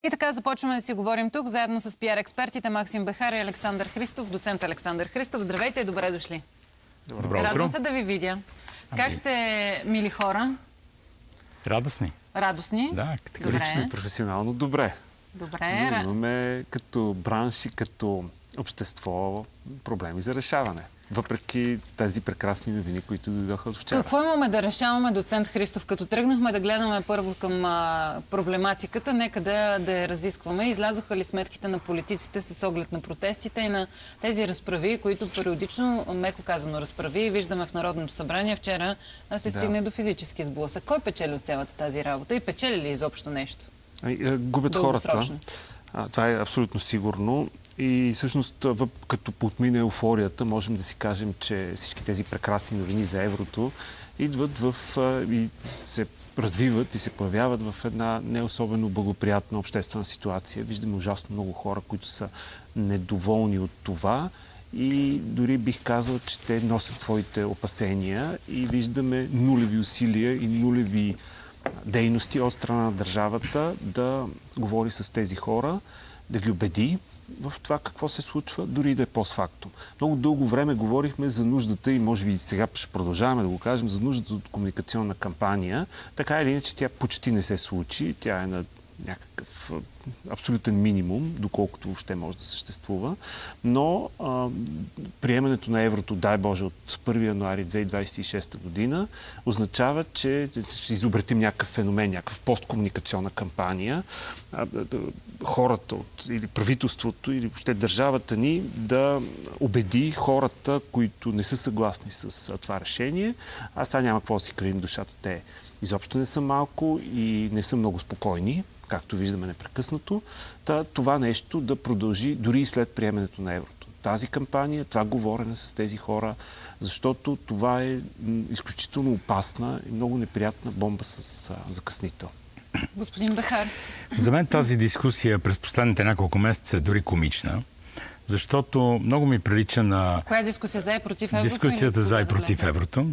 И така започваме да си говорим тук, заедно с пиар-експертите Максим Бехар и Александър Христов, доцент Александър Христов. Здравейте и добре дошли. Добро утро. Радвам се да ви видя. Как сте, мили хора? Радостни. Радостни? Да, лично и професионално добре. Добре. Но имаме като бранш и като общество проблеми за решаване. Въпреки тези прекрасни новини, които дойдоха от вчера. Какво имаме да решаваме, доцент Христов? Като тръгнахме да гледаме първо към проблематиката, нека да я разискваме. Излязоха ли сметките на политиците с оглед на протестите и на тези разправи, които периодично, меко казано, разправи, виждаме в Народното събрание. Вчера се стигне до физически сблъсък. Кой печели от цялата тази работа и печели ли изобщо нещо? Губят хората. Това е абсолютно сигурно. И всъщност, като подмине еуфорията, можем да си кажем, че всички тези прекрасни новини за еврото идват и се развиват и се появяват в една не особено благоприятна обществена ситуация. Виждаме ужасно много хора, които са недоволни от това и дори бих казал, че те носят своите опасения и виждаме нулеви усилия и нулеви дейности от страна на държавата да говори с тези хора, да ги убеди в това какво се случва, дори да е постфактум. Много дълго време говорихме за нуждата и може би сега ще продължаваме да го кажем, за нуждата от комуникационна кампания. Така или иначе тя почти не се случи. Тя е на някакъв абсолютен минимум, доколкото въобще може да съществува. Но приемането на еврото, дай Боже, от 1 януари 2026 година, означава, че ще изобретим някакъв феномен, някакъв посткомуникационна кампания. Хората или правителството, или въобще държавата ни да убеди хората, които не са съгласни с това решение. А сега няма какво да си кривим душата. Те изобщо не са малко и не са много спокойни, както виждаме непрекъснато. Това нещо да продължи дори и след приемането на еврото. Тази кампания, това говорене с тези хора, защото това е изключително опасна и много неприятна бомба с закъснител. Господин Бехар. За мен тази дискусия през последните няколко месеца е дори комична, защото много ми прилича на... Коя дискусия за и против еврото? Дискусията за и против еврото.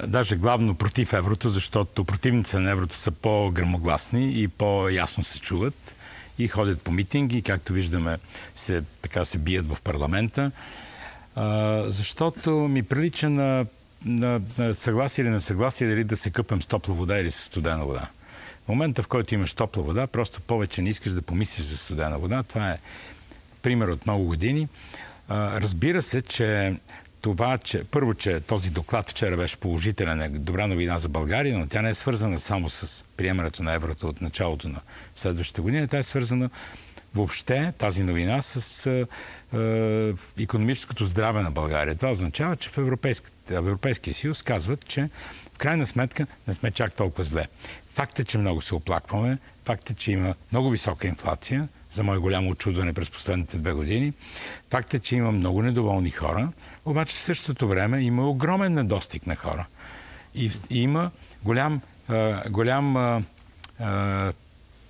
Даже главно против еврото, защото противниците на еврото са по-гръмогласни и по-ясно се чуват и ходят по митинги, както виждаме се бият в парламента. Защото ми прилича на съгласие или несъгласие дали да се къпем с топла вода или с студена вода. В момента, в който имаш топла вода, просто повече не искаш да помислиш за студена вода. Това е пример от много години. Разбира се, че първо, че този доклад вчера беше положителен, е добра новина за България, но тя не е свързана само с приемането на еврото от началото на следващата година. Тя е свързана въобще, тази новина, с икономическото здраве на България. Това означава, че в Европейския съюз казват, че в крайна сметка не сме чак толкова зле. Факт е, че много се оплакваме. Факт е, че има много висока инфлация, за мое голямо очудване през последните 2 години. Факт е, че има много недоволни хора, обаче в същото време има огромен недостиг на хора. И има голям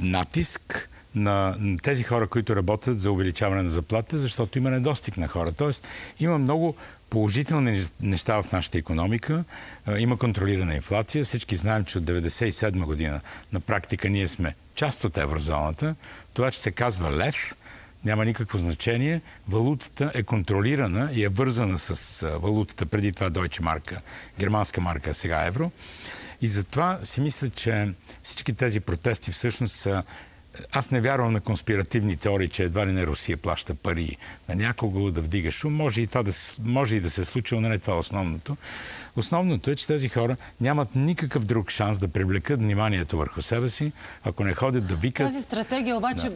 натиск на тези хора, които работят за увеличаване на заплата, защото има недостиг на хора. Тоест, има много положителни неща в нашата икономика. Има контролирана инфлация. Всички знаем, че от 1997 година на практика ние сме част от еврозоната. Това, че се казва лев, няма никакво значение. Валутата е контролирана и е вързана с валутата, преди това Deutsche марка, германска марка, сега евро. И затова си мисля, че всички тези протести всъщност са... Аз не вярвам на конспиративни теории, че едва ли не Русия плаща пари на някого да вдига шум. Може и да се случи, но не е това основното. Основното е, че тези хора нямат никакъв друг шанс да привлекат вниманието върху себе си, ако не ходят да викат. Тази стратегия обаче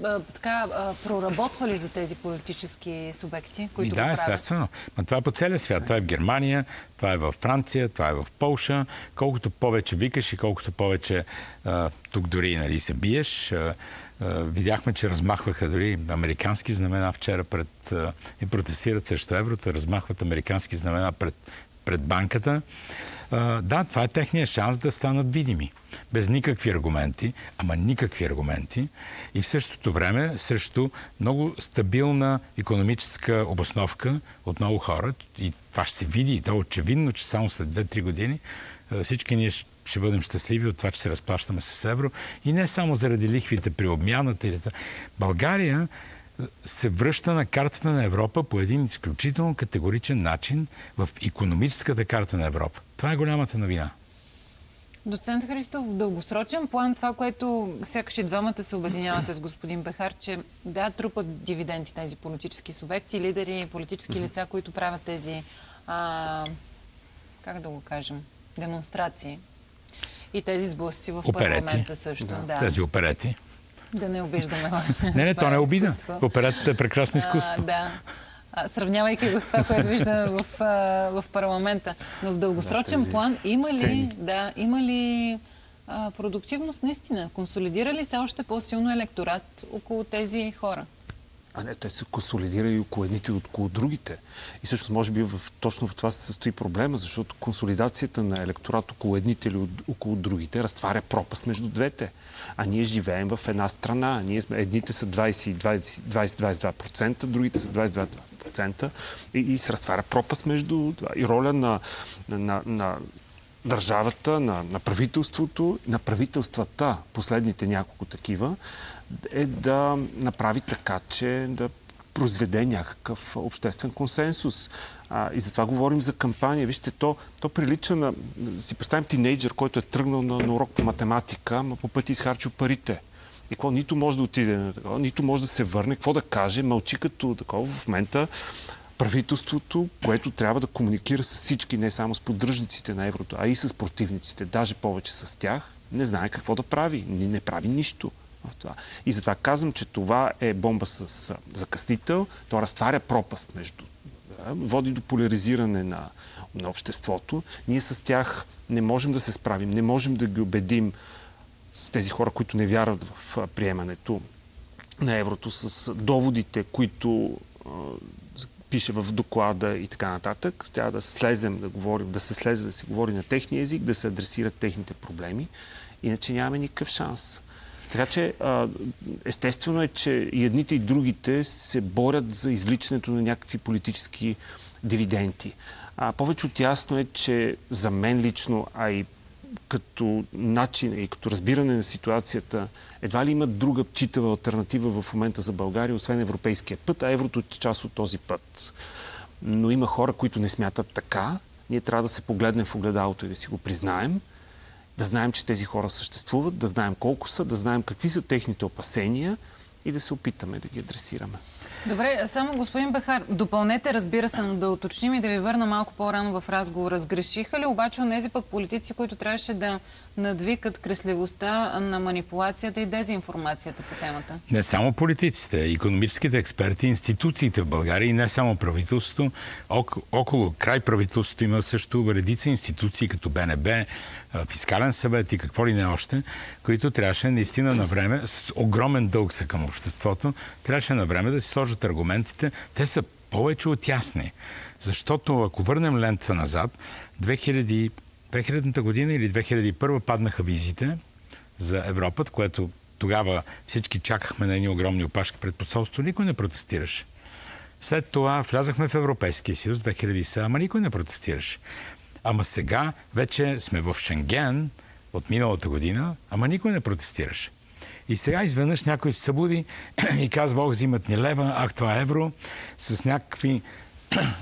проработва ли за тези политически субекти, които го правят? Естествено. Но това е по целия свят. Това е в Германия, това е в Франция, това е в Полша. Колкото повече викаш и колкото повече тук дори се биеш. Видяхме, че размахваха дори американски знамена вчера и протестират срещу еврото, размахват американски знамена пред банката. Да, това е техният шанс да станат видими. Без никакви аргументи, ама никакви аргументи. И в същото време срещу много стабилна икономическа обосновка от много хора. И това ще се види. И то е очевидно, че само след 2-3 години всички ние ще бъдем щастливи от това, че се разплащаме с евро. И не само заради лихвите при обмяната. България се връща на картата на Европа по един изключително категоричен начин в икономическата карта на Европа. Това е голямата новина. Доцент Христов, в дългосрочен план, това, което сякаш и двамата се обединявате с господин Бехар, че да, трупат дивиденти тези политически субекти, лидери, политически лица, които правят тези, как да го кажем, демонстрации. И тези сблъсъци в парламента също. Да. Тези оперети. Да не обиждаме. Не, то не е обида. Оперетата е прекрасно изкуство. Да. Сравнявайки го с това, което виждаме в парламента. Но в дългосрочен план има ли продуктивност наистина? Консолидира ли се още по-силно електорат около тези хора? Не, той се консолидира и около едните и около другите. И всъщност, може би, точно в това се състои проблема, защото консолидацията на електорат около едните или около другите разтваря пропаст между двете. А ние живеем в една страна. Едните са 20-22%, другите са 22% и се разтваря пропаст между... И роля на държавата, на правителството, на правителствата, последните няколко такива, е да направи така, че да произведе някакъв обществен консенсус. И затова говорим за кампания. Вижте, то прилича на... Си представим тинейджър, който е тръгнал на урок по математика, но по пъти изхарчил парите. И какво? Нито може да отиде на такова, нито може да се върне. Какво да каже? Мълчи като такова. В момента правителството, което трябва да комуникира с всички, не само с поддръжниците на еврото, а и с противниците, даже повече с тях, не знае какво да прави. Не прави нищо. И затова казвам, че това е бомба с закъснител. То разтваря пропаст между... води до поляризиране на обществото. Ние с тях не можем да се справим. Не можем да ги убедим с тези хора, които не вярват в приемането на еврото, с доводите, които пише в доклада и така нататък. Трябва да слезем да говорим, да се говори на техния език, да се адресират техните проблеми. Иначе нямаме никакъв шанс. Така че естествено е, че и едните и другите се борят за извличането на някакви политически дивиденти. Повече от ясно е, че за мен лично, а и като начин и като разбиране на ситуацията, едва ли има друга читава алтернатива в момента за България, освен европейския път, а еврото е част от този път. Но има хора, които не смятат така. Ние трябва да се погледнем в огледалото и да си го признаем. Да знаем, че тези хора съществуват, да знаем колко са, да знаем какви са техните опасения и да се опитаме да ги адресираме. Добре, само господин Бехар, допълнете, разбира се, но да уточним и да ви върна малко по-рано в разговора. Сгрешиха ли обаче онези пък политици, които трябваше да надвикат кресливостта на манипулацията и дезинформацията по темата? Не само политиците, икономическите експерти, институциите в България и не само правителството. Около край правителството има също редица институции, като БНБ, Фискален съвет и какво ли не още, които трябваше наистина на време, с огромен дълг са към обществото, трябваше на време да си сложат аргументите. Те са повече от ясни. Защото ако върнем лентата назад, 2000-та година или 2001 паднаха визите за Европа, което тогава всички чакахме на едни огромни опашки пред посолството, никой не протестираше. След това влязахме в Европейския съюз 2007, ама никой не протестираше. Ама сега вече сме в Шенген от миналата година, ама никой не протестираше. И сега изведнъж някой се събуди и казва, взимат ни лева, това е евро, с някакви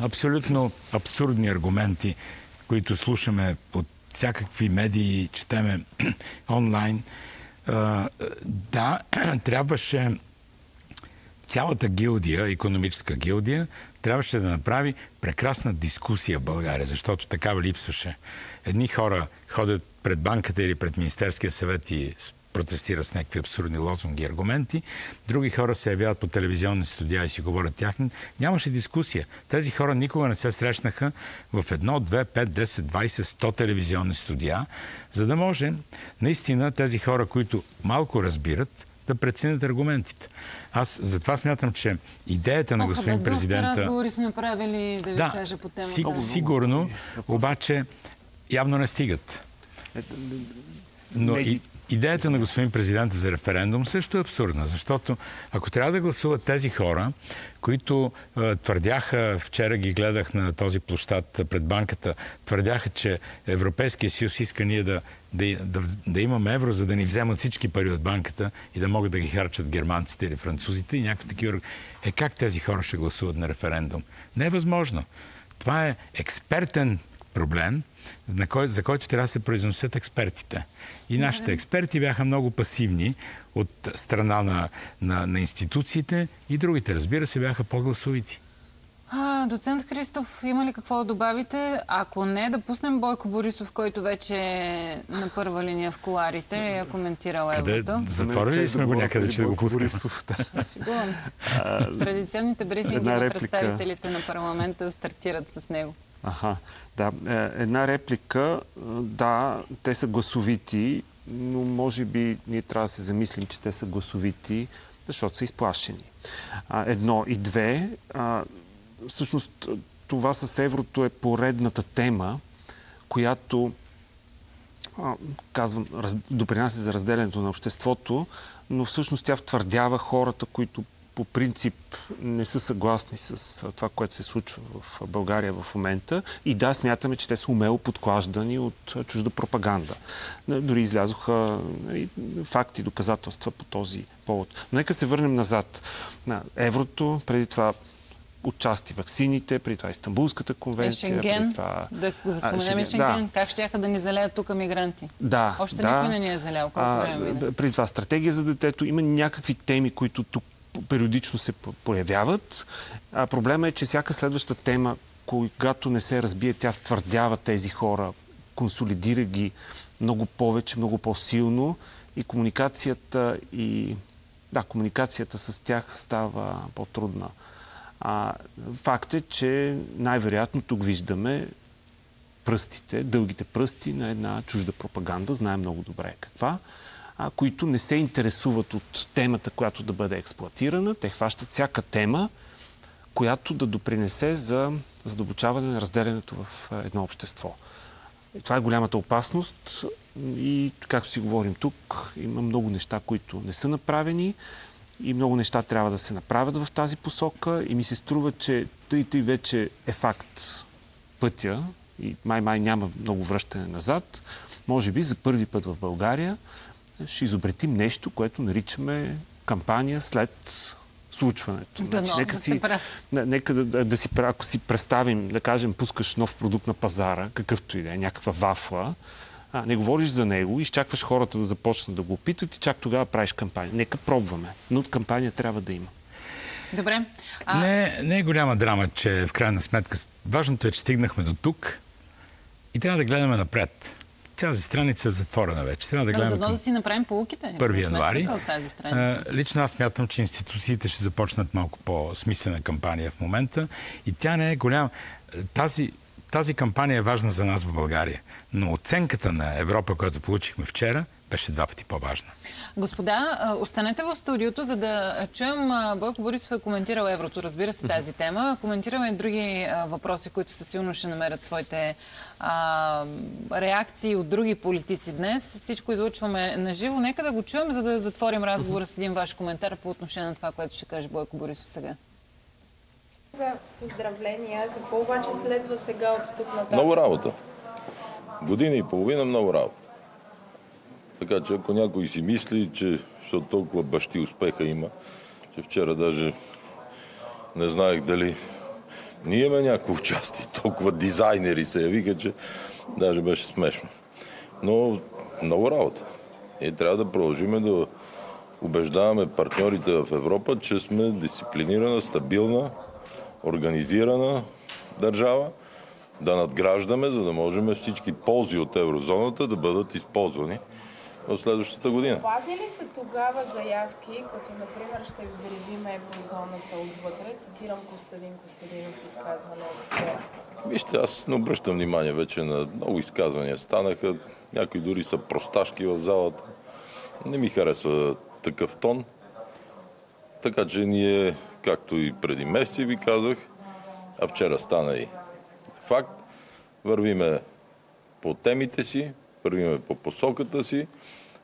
абсолютно абсурдни аргументи, които слушаме от всякакви медии, четеме онлайн. Да, трябваше цялата гилдия, икономическа гилдия, трябваше да направи прекрасна дискусия в България, защото такава липсваше. Едни хора ходят пред банката или пред Министерския съвет и протестират с някакви абсурдни лозунги и аргументи. Други хора се явяват по телевизионни студия и си говорят тяхни. Нямаше дискусия. Тези хора никога не се срещнаха в 1, 2, 5, 10, 20, 100 телевизионни студия, за да може наистина тези хора, които малко разбират, да преценят аргументите. Аз затова смятам, че идеята на господин президента... Доста разговори сме правили, да ви кажа по темата. Сигурно, обаче явно не стигат. Но идеята на господин президента за референдум също е абсурдна, защото ако трябва да гласуват тези хора, които твърдяха, вчера ги гледах на този площад пред банката, твърдяха, че Европейския съюз иска ние да имаме евро, за да ни вземат всички пари от банката и да могат да ги харчат германците или французите и някакви такива. Как тези хора ще гласуват на референдум? Не е възможно. Това е експертен проблем, за който трябва да се произнесат експертите. И нашите експерти бяха много пасивни от страна на институциите и другите, разбира се, бяха по-гласовити. Доцент Христов, има ли какво да добавите? Ако не, да пуснем Бойко Борисов, който вече е на първа линия в куларите и е коментирал еврото. Затворили ли сме го някъде, че да го пускаме? Шегувам се. Традиционните брифинги на представителите на парламента стартират с него. Да. Една реплика. Да, те са гласовити, но може би ние трябва да се замислим, че те са гласовити, защото са изплашени. Едно и две. Всъщност, това с еврото е поредната тема, която, казвам, допринася за разделянето на обществото, но всъщност тя втвърдява хората, които по принцип не са съгласни с това, което се случва в България в момента. И да, смятаме, че те са умело подклаждани от чужда пропаганда. Дори излязоха факти, доказателства по този повод. Но нека се върнем назад. На еврото, преди това отчасти ваксините, преди това Истанбулската конвенция. Шенген, да споменем Шенген. Как щяха да ни залеят тук мигранти? Да. Още никой не ни е залял. Колко време мине? Преди това стратегия за детето. Има някакви теми, които тук периодично се появяват. Проблема е, че всяка следваща тема, когато не се разбие, тя втвърдява тези хора, консолидира ги много повече, много по-силно и комуникацията с тях става по-трудна. Факт е, че най-вероятно тук виждаме пръстите, дългите пръсти на една чужда пропаганда, знаем много добре каква, които не се интересуват от темата, която да бъде експлоатирана. Те хващат всяка тема, която да допринесе за задълбочаване на разделянето в едно общество. И това е голямата опасност и, както си говорим тук, има много неща, които не са направени и много неща трябва да се направят в тази посока и ми се струва, че тъй вече е факт пътя и май няма много връщане назад. Може би за първи път в България ще изобретим нещо, което наричаме кампания след случването. Нека ако си представим, да кажем, пускаш нов продукт на пазара, какъвто и да е, някаква вафла, не говориш за него, изчакваш хората да започнат да го опитват и чак тогава правиш кампания. Нека пробваме. Но от кампания трябва да има. Добре. Не е голяма драма, че в крайна сметка важното е, че стигнахме до тук и трябва да гледаме напред. Тази страница е затворена вече. Трябва да гледаме да си направим полуките. 1 януари. Лично аз смятам, че институциите ще започнат малко по-смислена кампания в момента и тя не е голяма. Тази кампания е важна за нас в България, но оценката на Европа, която получихме вчера, беше 2 пъти по-важна. Господа, останете в студиото, за да чуем. Бойко Борисов е коментирал еврото, разбира се, тази тема. Коментираме и други въпроси, които със сигурно ще намерят своите реакции от други политици днес. Всичко излъчваме на живо. Нека да го чуем, за да затворим разговора с един ваш коментар по отношение на това, което ще каже Бойко Борисов сега. За поздравления. Какво обаче следва сега от тук нататък? Много работа. Година и половина много работа. Така че ако някой си мисли, че защото толкова бащи успеха има, че вчера даже не знаех дали ние имаме някакво участие, толкова дизайнери се явиха, че даже беше смешно. Но много работа. И трябва да продължим да убеждаваме партньорите в Европа, че сме дисциплинирана, стабилна, организирана държава, да надграждаме, за да можем всички ползи от еврозоната да бъдат използвани в следващата година. Важни ли са тогава заявки, като например ще взривим еврозоната отвътре? Цитирам Костадин Костадинов изказване от вчера. Вижте, аз не обръщам внимание вече на много изказвания. Станаха, някои дори са просташки в залата. Не ми харесва такъв тон. Така че ние, както и преди месеци ви казах, а вчера стана и факт, вървиме по темите си, вървиме по посоката си,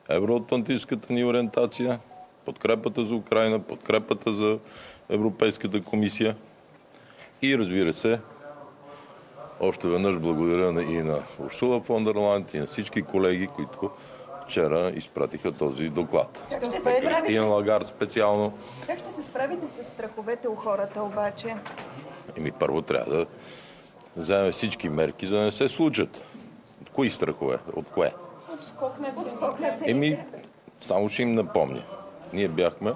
евроатлантическата ни ориентация, подкрепата за Украйна, подкрепата за Европейската комисия и, разбира се, още веднъж благодаря и на Урсула фон дер Лайен, и на всички колеги, които вчера изпратиха този доклад. Кристина Лагард специално. Как ще се справите с страховете у хората обаче? Първо трябва да вземем всички мерки, за да не се случат. От кои страхове? От кое? От скок на цените. Само ще им напомня. Ние бяхме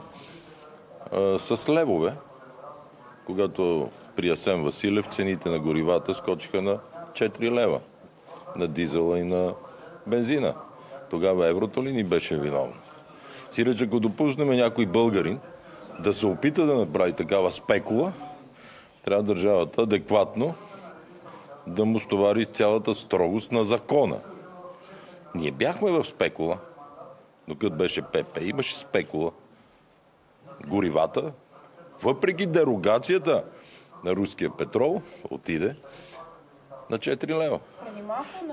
с левове, когато при Асен Василев цените на горивата скочиха на 4 лева. На дизела и на бензина. Тогава еврото ли ни беше виновно? Сиреч, ако допуснем някой българин да се опита да направи такава спекула, трябва държавата адекватно да му стовари цялата строгост на закона. Ние бяхме в спекула, докато беше ПП, имаше спекула. Горивата, въпреки дерогацията на руския петрол, отиде на 4 лева.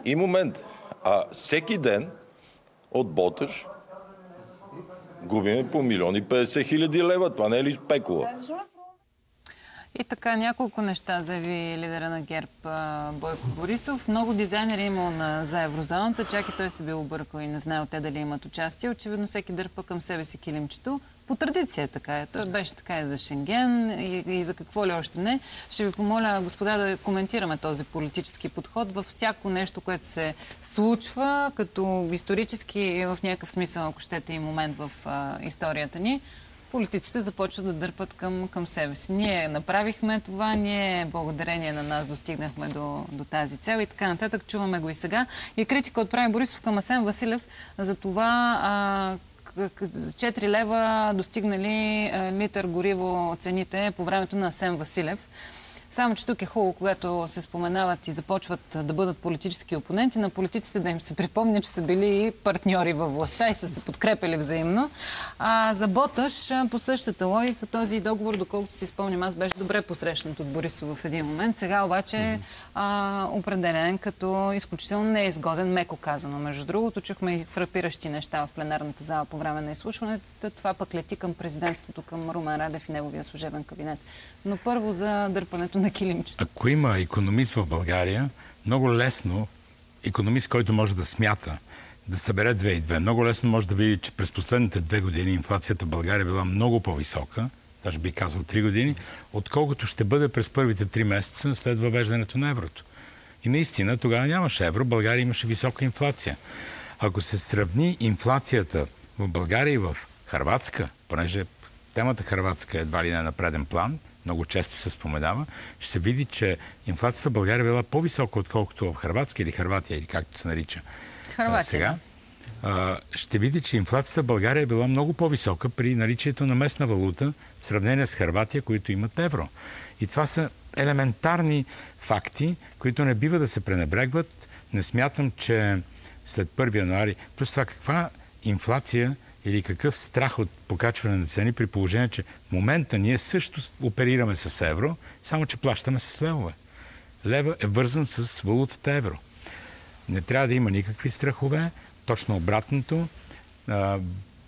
И момент. А всеки ден от Боташ губиме по 1,50 милиона лева. Това не е ли спекула? И така, няколко неща заяви лидера на ГЕРБ Бойко Борисов. Много дизайнери имал за еврозоната, чак и той се бил объркал и не знаел те дали имат участие. Очевидно всеки дърпа към себе си килимчето. По традиция така е. Той беше така и за Шенген и за какво ли още не. Ще ви помоля, господа, да коментираме този политически подход във всяко нещо, което се случва, като исторически в някакъв смисъл, ако щете, и момент в историята ни. Политиците започват да дърпат към себе си. Ние направихме това, ние благодарение на нас достигнахме до тази цел и така нататък. Чуваме го и сега. И критика отправи Борисов към Асен Василев за това 4 лева достигнали литър гориво цените по времето на Асен Василев. Само, че тук е хубаво, когато се споменават и започват да бъдат политически опоненти, на политиците да им се припомня, че са били партньори във властта и са се подкрепили взаимно. За Боташ, по същата логика, този договор, доколкото си спомням, аз беше добре посрещнат от Борисов в един момент. Сега обаче е определен като изключително неизгоден, меко казано. Между другото, чухме и фрапиращи неща в пленарната зала по време на изслушването. Това пък лети към президентството, към Румен Радев и неговия служебен кабинет. Но първо за дърпането на килимчето. Ако има икономист в България, много лесно, икономист, който може да смята, да събере 2 и 2, много лесно може да види, че през последните 2 години инфлацията в България била много по-висока, даже би казал 3 години, отколкото ще бъде през първите 3 месеца след въвеждането на еврото. И наистина тогава нямаше евро, България имаше висока инфлация. Ако се сравни инфлацията в България и в Хърватска, понеже темата Хърватска едва ли не на преден план, много често се споменава, ще се види, че инфлацията в България била по-висока, отколкото в Хърватска или Хърватия, или както се нарича сега. Ще види, че инфлацията в България е била много по-висока при наличието на местна валута в сравнение с Хърватия, които имат евро. И това са елементарни факти, които не бива да се пренебрегват. Не смятам, че след 1 януари... Плюс това каква инфлация или какъв страх от покачване на цени при положение, че в момента ние също оперираме с евро, само че плащаме с левове. Лева е вързан с валутата евро. Не трябва да има никакви страхове, точно обратното.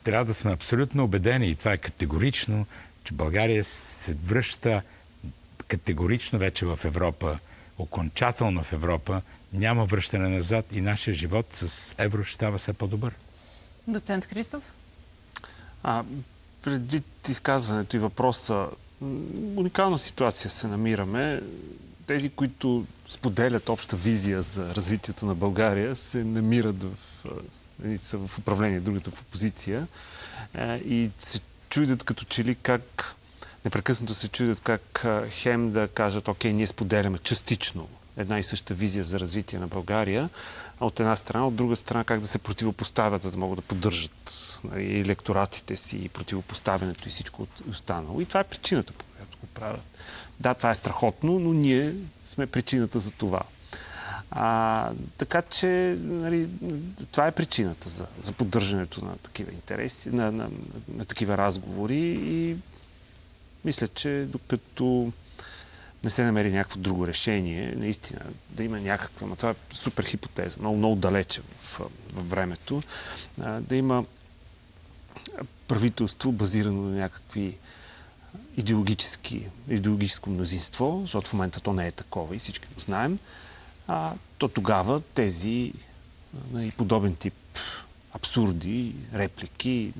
Трябва да сме абсолютно убедени, и това е категорично, че България се връща категорично вече в Европа, окончателно в Европа, няма връщане назад и нашия живот с евро ще става все по-добър. Доцент Христов? Предвид изказването и въпроса, уникална ситуация се намираме. Тези, които споделят обща визия за развитието на България, се намират в управление, другата в опозиция и се чудят като че ли как, непрекъснато се чудят как хем да кажат, окей, ние споделяме частично една и съща визия за развитие на България, от една страна, от друга страна как да се противопоставят, за да могат да поддържат и електоратите си, и противопоставянето и всичко останало. И това е причината, по която го правят. Да, това е страхотно, но ние сме причината за това. Така че, нали, това е причината за поддържането на такива интереси, на такива разговори и мисля, че докато не се намери някакво друго решение, наистина да има някаква, но това е супер хипотеза, много далече в времето, да има правителство базирано на някакви идеологическо мнозинство, защото в момента то не е такова и всички го знаем, то тогава тези подобен тип абсурди, реплики,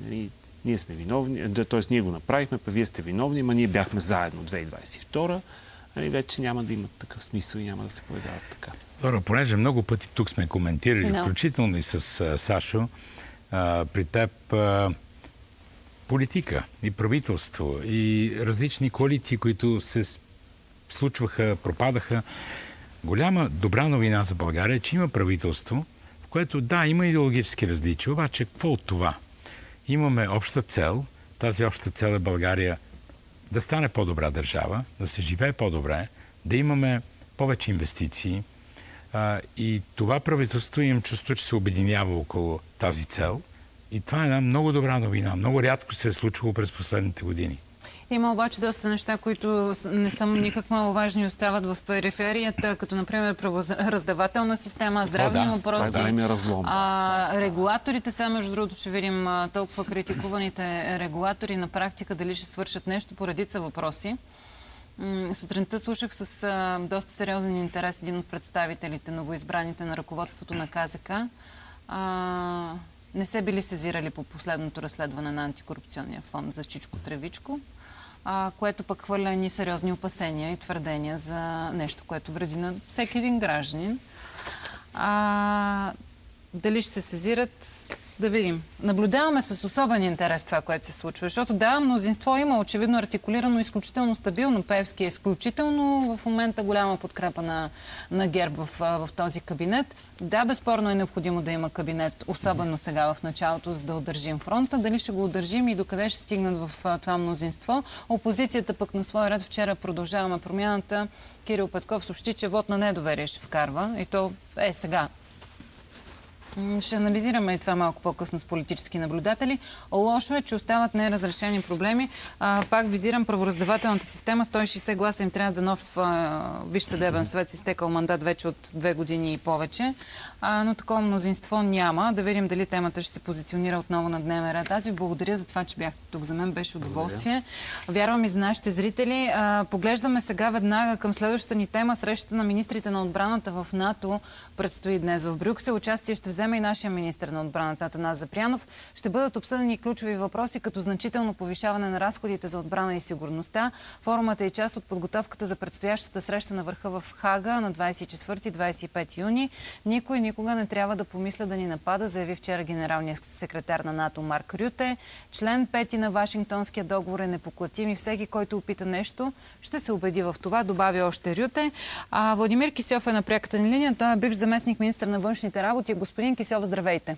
ние сме виновни, т.е. ние го направихме, вие сте виновни, ма ние бяхме заедно 2022, вече няма да имат такъв смисъл и няма да се появяват така. Лора, понеже много пъти тук сме коментирали, включително и с Сашо, при теб политика и правителство и различни коалиции, които се случваха, пропадаха. Голяма добра новина за България е, че има правителство, в което да, има идеологически различия, обаче какво от това? Имаме обща цел. Тази обща цел е България да стане по-добра държава, да се живее по-добре, да имаме повече инвестиции. И това правителство имам чувство, че се обединява около тази цел. И това е една много добра новина. Много рядко се е случвало през последните години. Има обаче доста неща, които не са никак маловажни и остават в периферията, като например правораздавателна система, здравни въпроси. Това е разлом. Регулаторите, сега между другото ще видим толкова критикуваните регулатори на практика дали ще свършат нещо по редица въпроси. Сутринта слушах с доста сериозен интерес един от представителите, новоизбраните на ръководството на КЗК. Не се били сезирали по последното разследване на антикорупционния фонд за Чичко-Тревичко, което пък хвърля едни сериозни опасения и твърдения за нещо, което вреди на всеки един гражданин. Дали ще се сезират, да видим. Наблюдаваме с особен интерес това, което се случва, защото да, мнозинство има очевидно артикулирано, изключително стабилно. Пеевски е изключително в момента голяма подкрепа на ГЕРБ в този кабинет. Да, безспорно е необходимо да има кабинет, особено сега в началото, за да удържим фронта. Дали ще го удържим и докъде ще стигнат в това мнозинство. Опозицията пък на своя ред вчера Продължаваме промяната. Кирил Петков съобщи, че вот на недоверие ще вкарва и то е сега. Ще анализираме и това малко по-късно с политически наблюдатели. Лошо е, че остават неразрешени проблеми. Пак визирам правораздавателната система. 160 гласа им трябва за нов Висш съдебен съвет. Изтекал мандат вече от 2 години и повече. Но такова мнозинство няма. Да видим дали темата ще се позиционира отново на дневен ред. Аз ви благодаря за това, че бяхте тук. За мен беше удоволствие. Вярвам и за нашите зрители. Поглеждаме сега веднага към следващата ни тема. Срещата на министрите на отбраната в НАТО предстои днес в Брюксел. Участие ще вземе и нашия министър на отбраната Атанас Запрянов. Ще бъдат обсъдени ключови въпроси, като значително повишаване на разходите за отбрана и сигурността. Форумът е част от подготовката за предстоящата среща на върха в Хага на 24-25 юни. Никой никога не трябва да помисля да ни напада, заяви вчера генералният секретар на НАТО Марк Рюте. Член 5 на Вашингтонския договор е непоклатим и всеки, който опита нещо, ще се убеди в това, добави още Рюте. Владимир Кисьов е на пряката ни линия. Той е бивш заместник министър на външните работи. Господин Кисьов, здравейте.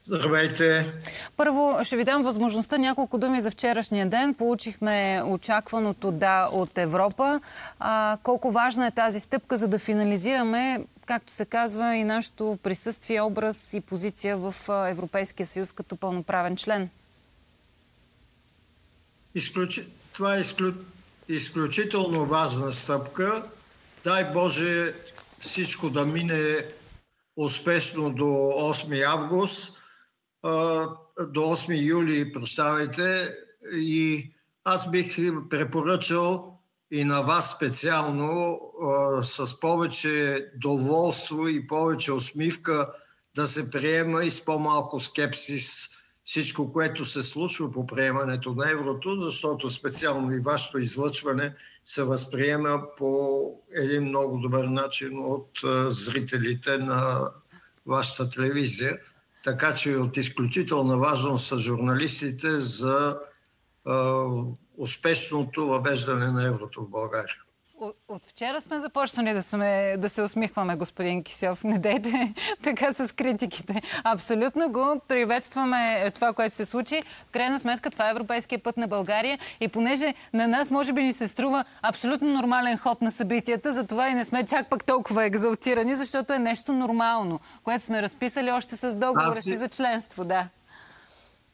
Здравейте. Първо ще ви дам възможността няколко думи за вчерашния ден. Получихме очакваното да от Европа. Колко важна е тази стъпка, за да финализираме, както се казва, и нашето присъствие, образ и позиция в Европейския съюз като пълноправен член? Това е изключително важна стъпка. Дай Боже всичко да мине успешно до 8 август, до 8 юли, прощавайте. И аз бих препоръчал и на вас специално с повече доволство и повече усмивка да се приема и с по-малко скепсис всичко, което се случва по приемането на еврото, защото специално и вашето излъчване се възприема по един много добър начин от зрителите на вашата телевизия. Така че от изключителна важност са журналистите за успешното въвеждане на еврото в България. От вчера сме започнали да се усмихваме, господин Кисьов. Не дейте така с критиките. Абсолютно го приветстваме това, което се случи. В крайна сметка това е европейския път на България и понеже на нас може би ни се струва абсолютно нормален ход на събитията, затова и не сме чак пък толкова екзалтирани, защото е нещо нормално, което сме разписали още с договора си за членство. Да.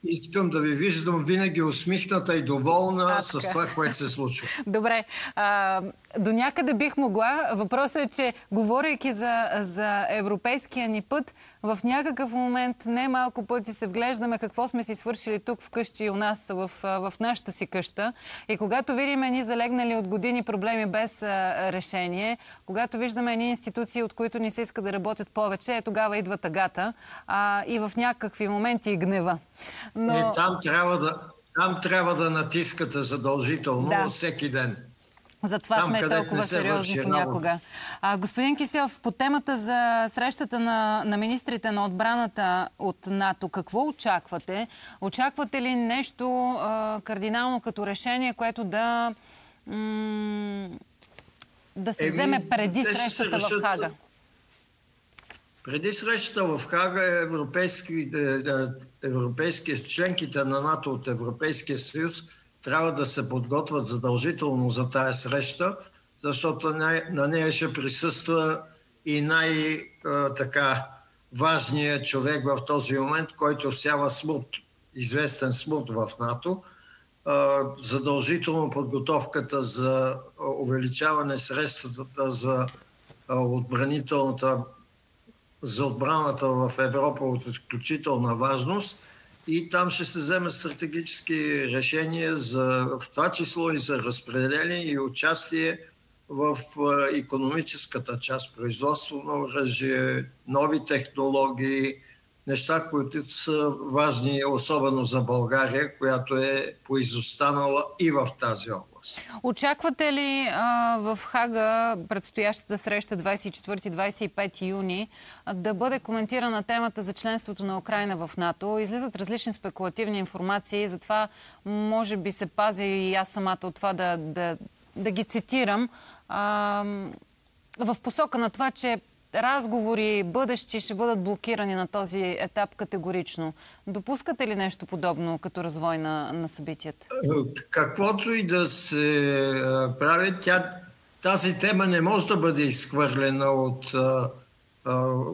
искам да ви виждам винаги усмихната и доволна с това, което се случва. Добре. До някъде бих могла. Въпросът е, че говорейки за европейския ни път, в някакъв момент не малко пъти се вглеждаме какво сме си свършили тук вкъщи у нас, в нашата си къща. И когато видим едни залегнали от години проблеми без решение, когато виждаме едни институции, от които ни се иска да работят повече, тогава идва тъгата и в някакви моменти и гнева. Но... Там трябва да натискате задължително всеки ден. Затова сме толкова сериозни понякога. Господин Киселов, по темата за срещата на министрите на отбраната от НАТО, какво очаквате? Очаквате ли нещо кардинално като решение, което да се вземе преди срещата в Хага? Преди срещата в Хага европейските членките на НАТО от Европейския съюз трябва да се подготвят задължително за тая среща, защото на нея ще присъства и най-важният човек в този момент, който всява смут, известен смут в НАТО. Задължително подготовката за увеличаване средствата за отбраната в Европа от изключителна важност. И там ще се вземат стратегически решения, в това число и за разпределение и участие в икономическата част, производство на оръжие, нови технологии, неща, които са важни, особено за България, която е поизостанала и в тази област. Очаквате ли в Хага предстоящата среща 24-25 юни да бъде коментирана темата за членството на Украйна в НАТО? Излизат различни спекулативни информации, затова може би се пазя и аз самата от това да ги цитирам в посока на това, че разговори бъдещи ще бъдат блокирани на този етап категорично. Допускате ли нещо подобно като развой на събитията? Каквото и да се прави, тази тема не може да бъде изхвърлена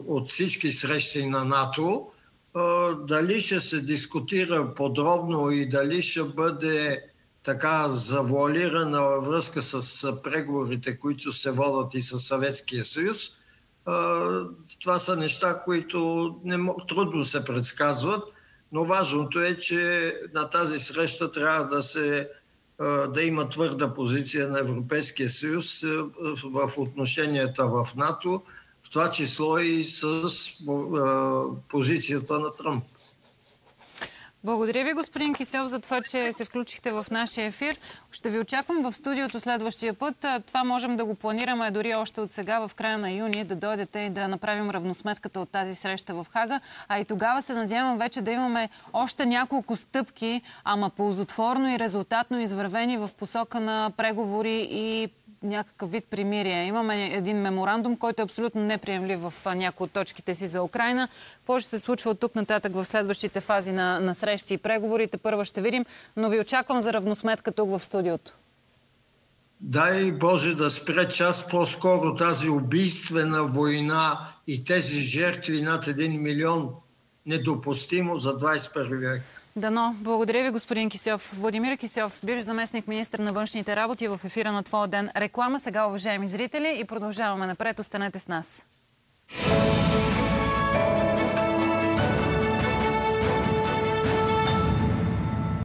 от всички срещи на НАТО. Дали ще се дискутира подробно и дали ще бъде така завуалирана във връзка с преговорите, които се водят и с Съветския съюз, това са неща, които трудно се предсказват, но важното е, че на тази среща трябва да има твърда позиция на Европейския съюз в отношенията в НАТО, в това число и с позицията на Тръмп. Благодаря ви, господин Киселов, за това, че се включихте в нашия ефир. Ще ви очаквам в студиото следващия път. Това можем да го планираме дори още от сега, в края на юни, да дойдете и да направим равносметката от тази среща в Хага. А и тогава се надявам вече да имаме още няколко стъпки, ама ползотворно и резултатно извървени в посока на преговори и някакъв вид примирие. Имаме един меморандум, който е абсолютно неприемлив в някои от точките си за Украйна. Какво ще се случва от тук нататък в следващите фази на срещи и преговорите? Първо ще видим, но ви очаквам за равносметка тук в студиото. Дай Боже да спре час по-скоро тази убийствена война и тези жертви над 1 милион. Недопустимо за 21 век. Дано. Благодаря ви, господин Киселов. Владимир Киселов, бивш заместник министър на външните работи, в ефира на Твоя ден. Реклама сега, уважаеми зрители, и продължаваме напред. Останете с нас.